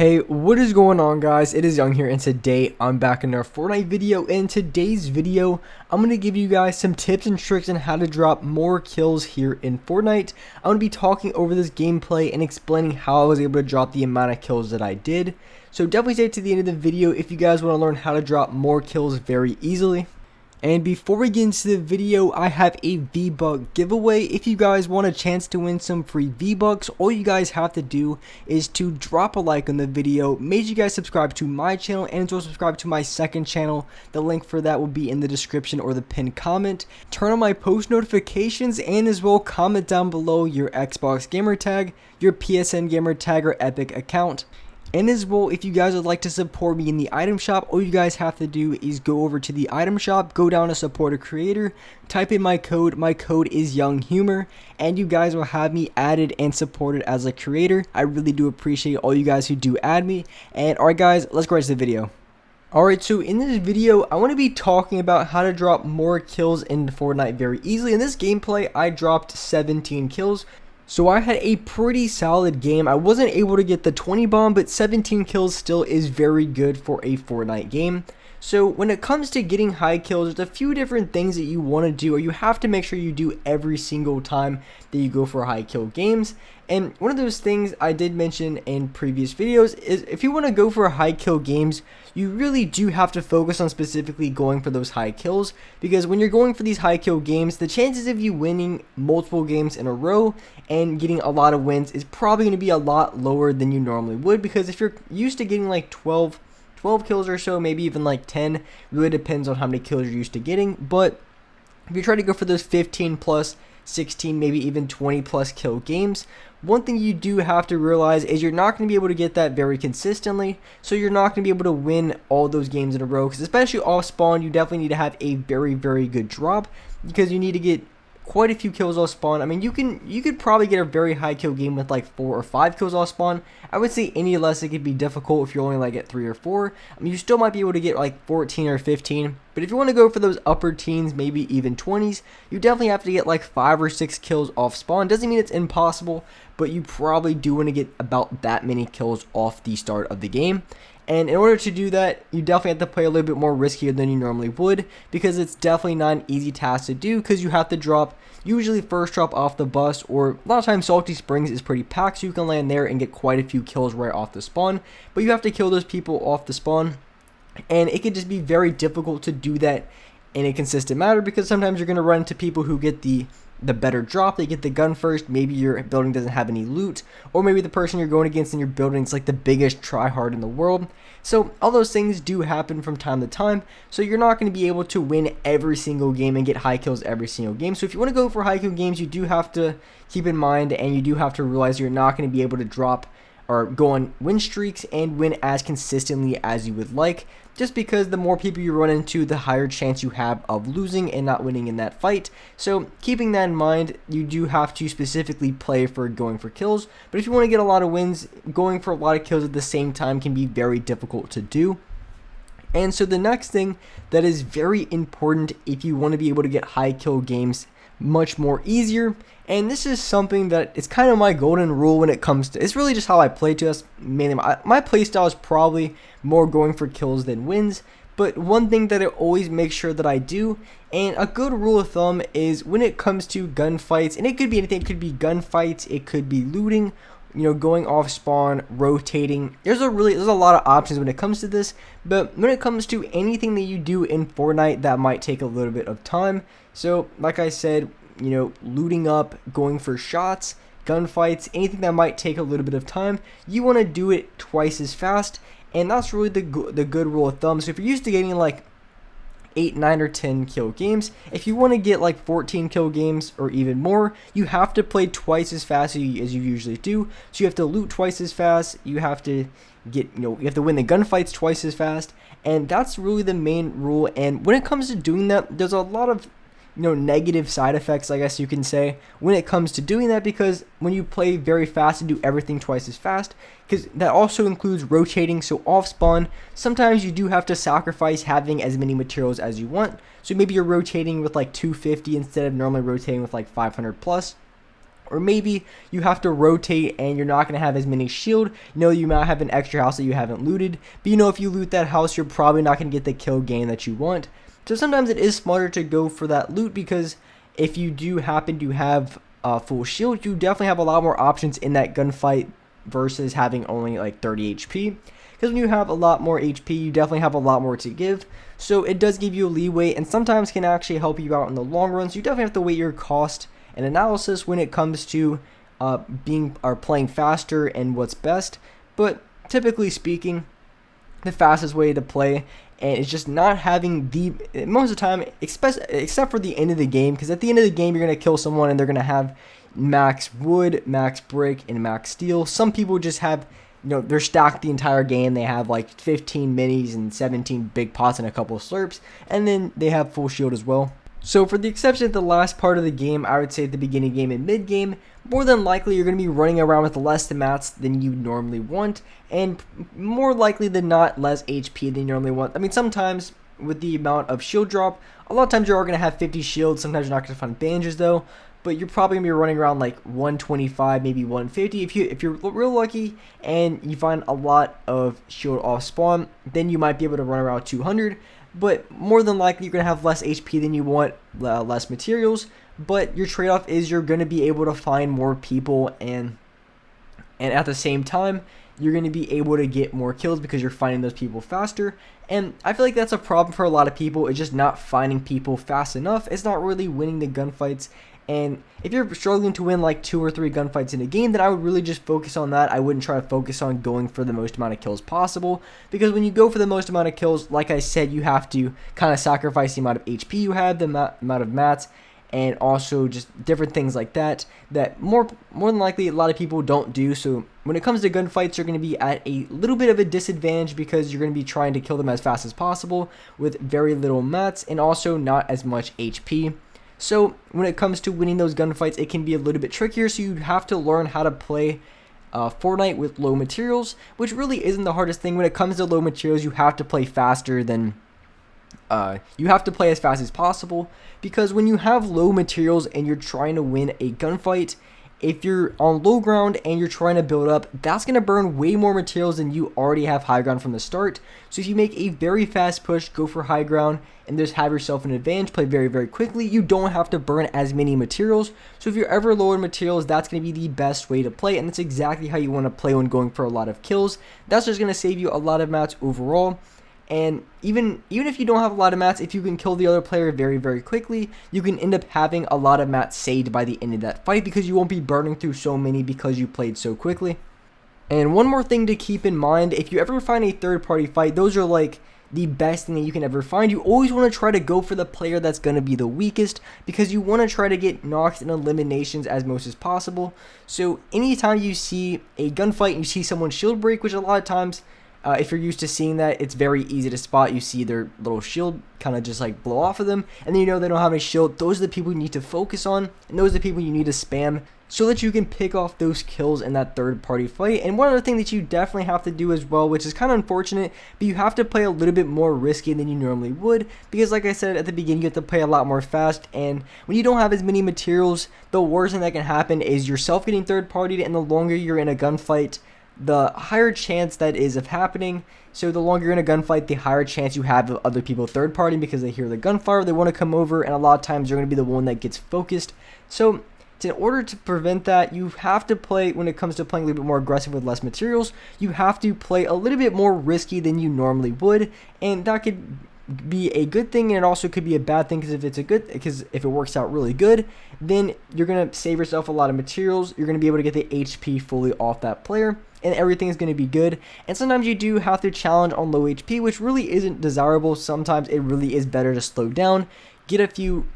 Hey, what is going on, guys? It is Young here, and today I'm back in our Fortnite video. In today's video, I'm going to give you guys some tips and tricks on how to drop more kills here in Fortnite. I'm going to be talking over this gameplay and explaining how I was able to drop the amount of kills that I did. So definitely stay to the end of the video if you guys want to learn how to drop more kills very easily. And before we get into the video, I have a V-Buck giveaway. If you guys want a chance to win some free V-Bucks, all you guys have to do is to drop a like on the video. Make sure you guys subscribe to my channel and to subscribe to my second channel. The link for that will be in the description or the pinned comment. Turn on my post notifications and as well comment down below your Xbox gamer tag, your PSN gamer tag, or Epic account. And as well, if you guys would like to support me in the item shop, all you guys have to do is go over to the item shop, go down to support a creator, type in my code is Younghumor, and you guys will have me added and supported as a creator. I really do appreciate all you guys who do add me. And alright guys, let's go right to the video. Alright, so in this video, I want to be talking about how to drop more kills in Fortnite very easily. In this gameplay, I dropped 17 kills. So I had a pretty solid game. I wasn't able to get the 20 bomb, but 17 kills still is very good for a Fortnite game. So when it comes to getting high kills, there's a few different things that you want to do, or you have to make sure you do every single time that you go for high kill games. And one of those things I did mention in previous videos is if you want to go for high kill games, you really do have to focus on specifically going for those high kills, because when you're going for these high kill games, the chances of you winning multiple games in a row and getting a lot of wins is probably going to be a lot lower than you normally would, because if you're used to getting like 12 kills or so, maybe even like 10, really depends on how many kills you're used to getting. But if you try to go for those 15 plus, 16, maybe even 20 plus kill games, one thing you do have to realize is you're not going to be able to get that very consistently. So you're not going to be able to win all those games in a row, because especially off spawn, you definitely need to have a very good drop, because you need to get quite a few kills off spawn. I mean, you could probably get a very high kill game with like 4 or 5 kills off spawn. I would say any less it could be difficult if you're only like at 3 or 4. I mean, you still might be able to get like 14 or 15, but if you want to go for those upper teens, maybe even 20s, you definitely have to get like 5 or 6 kills off spawn. Doesn't mean it's impossible, but you probably do want to get about that many kills off the start of the game. And in order to do that, you definitely have to play a little bit more riskier than you normally would, because it's definitely not an easy task to do, because you have to drop, usually first drop off the bus, or a lot of times Salty Springs is pretty packed, so you can land there and get quite a few kills right off the spawn. But you have to kill those people off the spawn, and it can just be very difficult to do that in a consistent manner, because sometimes you're going to run into people who get the better drop. They get the gun first, maybe your building doesn't have any loot, or maybe the person you're going against in your building is like the biggest tryhard in the world. So all those things do happen from time to time, so you're not going to be able to win every single game and get high kills every single game. So if you want to go for high kill games, you do have to keep in mind, and you do have to realize you're not going to be able to drop or go on win streaks and win as consistently as you would like, just because the more people you run into, the higher chance you have of losing and not winning in that fight. So keeping that in mind, you do have to specifically play for going for kills. But if you want to get a lot of wins, going for a lot of kills at the same time can be very difficult to do. And so the next thing that is very important if you want to be able to get high kill games much more easier, and this is something that it's kind of my golden rule when it comes to, it's really just how I play to us. Mainly my playstyle is probably more going for kills than wins, but one thing that I always make sure that I do, and a good rule of thumb, is when it comes to gunfights, and it could be anything, it could be gunfights, it could be looting, you know, going off spawn, rotating. There's a lot of options when it comes to this, but when it comes to anything that you do in Fortnite, that might take a little bit of time. So like I said, you know, looting up, going for shots, gunfights, anything that might take a little bit of time, you want to do it twice as fast. And that's really the good rule of thumb. So if you're used to getting like 8, 9, or 10 kill games, if you want to get like 14 kill games or even more, you have to play twice as fast as you usually do. So you have to loot twice as fast, you have to get, you know, you have to win the gunfights twice as fast, and that's really the main rule. And when it comes to doing that, there's a lot of, you know, negative side effects, I guess you can say, when it comes to doing that, because when you play very fast and do everything twice as fast, because that also includes rotating. So off spawn, sometimes you do have to sacrifice having as many materials as you want. So maybe you're rotating with like 250 instead of normally rotating with like 500 plus. Or maybe you have to rotate and you're not going to have as many shield. You might have an extra house that you haven't looted, but if you loot that house, you're probably not going to get the kill gain that you want. So sometimes it is smarter to go for that loot, because if you do happen to have full shield, you definitely have a lot more options in that gunfight versus having only like 30 HP. Because when you have a lot more HP, you definitely have a lot more to give. So it does give you a leeway, and sometimes can actually help you out in the long run. So you definitely have to weigh your cost and analysis when it comes to playing faster and what's best. But typically speaking, the fastest way to play, and it's just not having most of the time, except for the end of the game, because at the end of the game you're going to kill someone and they're going to have max wood, max brick, and max steel. Some people just have, they're stacked the entire game. They have like 15 minis and 17 big pots and a couple of slurps, and then they have full shield as well. So for the exception of the last part of the game, I would say at the beginning game and mid game, more than likely you're going to be running around with less mats than you normally want, and more likely than not less HP than you normally want. I mean, sometimes with the amount of shield drop, a lot of times you are going to have 50 shields. Sometimes you're not going to find bandages though, but you're probably going to be running around like 125, maybe 150. If you're real lucky and you find a lot of shield off spawn, then you might be able to run around 200. But more than likely you're going to have less HP than you want, less materials, but your trade-off is you're going to be able to find more people, and at the same time you're going to be able to get more kills because you're finding those people faster. And I feel like that's a problem for a lot of people. It's just not finding people fast enough. It's not really winning the gunfights. And if you're struggling to win like 2 or 3 gunfights in a game, then I would really just focus on that. I wouldn't try to focus on going for the most amount of kills possible, because when you go for the most amount of kills, like I said, you have to kind of sacrifice the amount of HP you have, the amount of mats, and also just different things like that more than likely a lot of people don't do. So when it comes to gunfights, you're going to be at a little bit of a disadvantage because you're going to be trying to kill them as fast as possible with very little mats and also not as much HP. So when it comes to winning those gunfights, it can be a little bit trickier, so you have to learn how to play Fortnite with low materials, which really isn't the hardest thing. When it comes to low materials, you have to play faster than you have to play as fast as possible, because when you have low materials and you're trying to win a gunfight, if you're on low ground and you're trying to build up, that's going to burn way more materials than you already have high ground from the start. So if you make a very fast push, go for high ground, and just have yourself an advantage, play very, very quickly, you don't have to burn as many materials. So if you're ever low in materials, that's going to be the best way to play, and that's exactly how you want to play when going for a lot of kills. That's just going to save you a lot of mats overall. And even if you don't have a lot of mats, if you can kill the other player very, very quickly, you can end up having a lot of mats saved by the end of that fight, because you won't be burning through so many because you played so quickly. And one more thing to keep in mind, if you ever find a third-party fight, those are like the best thing that you can ever find. You always want to try to go for the player that's going to be the weakest, because you want to try to get knocks and eliminations as most as possible. So anytime you see a gunfight and you see someone shield break, which a lot of times, if you're used to seeing that, it's very easy to spot. You see their little shield kind of just like blow off of them, and then you know they don't have any shield. Those are the people you need to focus on, and those are the people you need to spam so that you can pick off those kills in that third party fight. And one other thing that you definitely have to do as well, which is kind of unfortunate, but you have to play a little bit more risky than you normally would, because like I said at the beginning, you have to play a lot more fast, and when you don't have as many materials, the worst thing that can happen is yourself getting third partied, and the longer you're in a gunfight, the higher chance that is of happening. So the longer you're in a gunfight, the higher chance you have of other people third partying, because they hear the gunfire, they want to come over, and a lot of times you're going to be the one that gets focused. So in order to prevent that, you have to play, when it comes to playing a little bit more aggressive with less materials, you have to play a little bit more risky than you normally would, and that could be a good thing, and it also could be a bad thing, because if it works out really good, then you're going to save yourself a lot of materials, you're going to be able to get the HP fully off that player, and everything is going to be good. And sometimes you do have to challenge on low HP, which really isn't desirable. Sometimes it really is better to slow down, get a few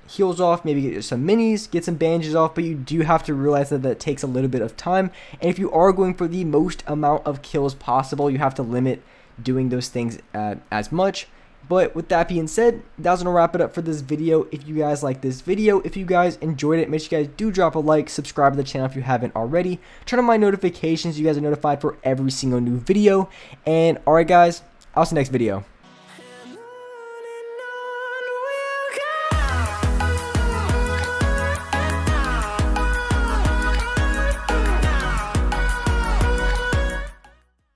heals off, maybe get some minis, get some bandages off, but you do have to realize that that takes a little bit of time. And if you are going for the most amount of kills possible, you have to limit doing those things as much. But with that being said, that's going to wrap it up for this video. If you guys like this video, if you guys enjoyed it, make sure you guys do drop a like, subscribe to the channel if you haven't already. Turn on my notifications so you guys are notified for every single new video. And alright guys, I'll see you next video.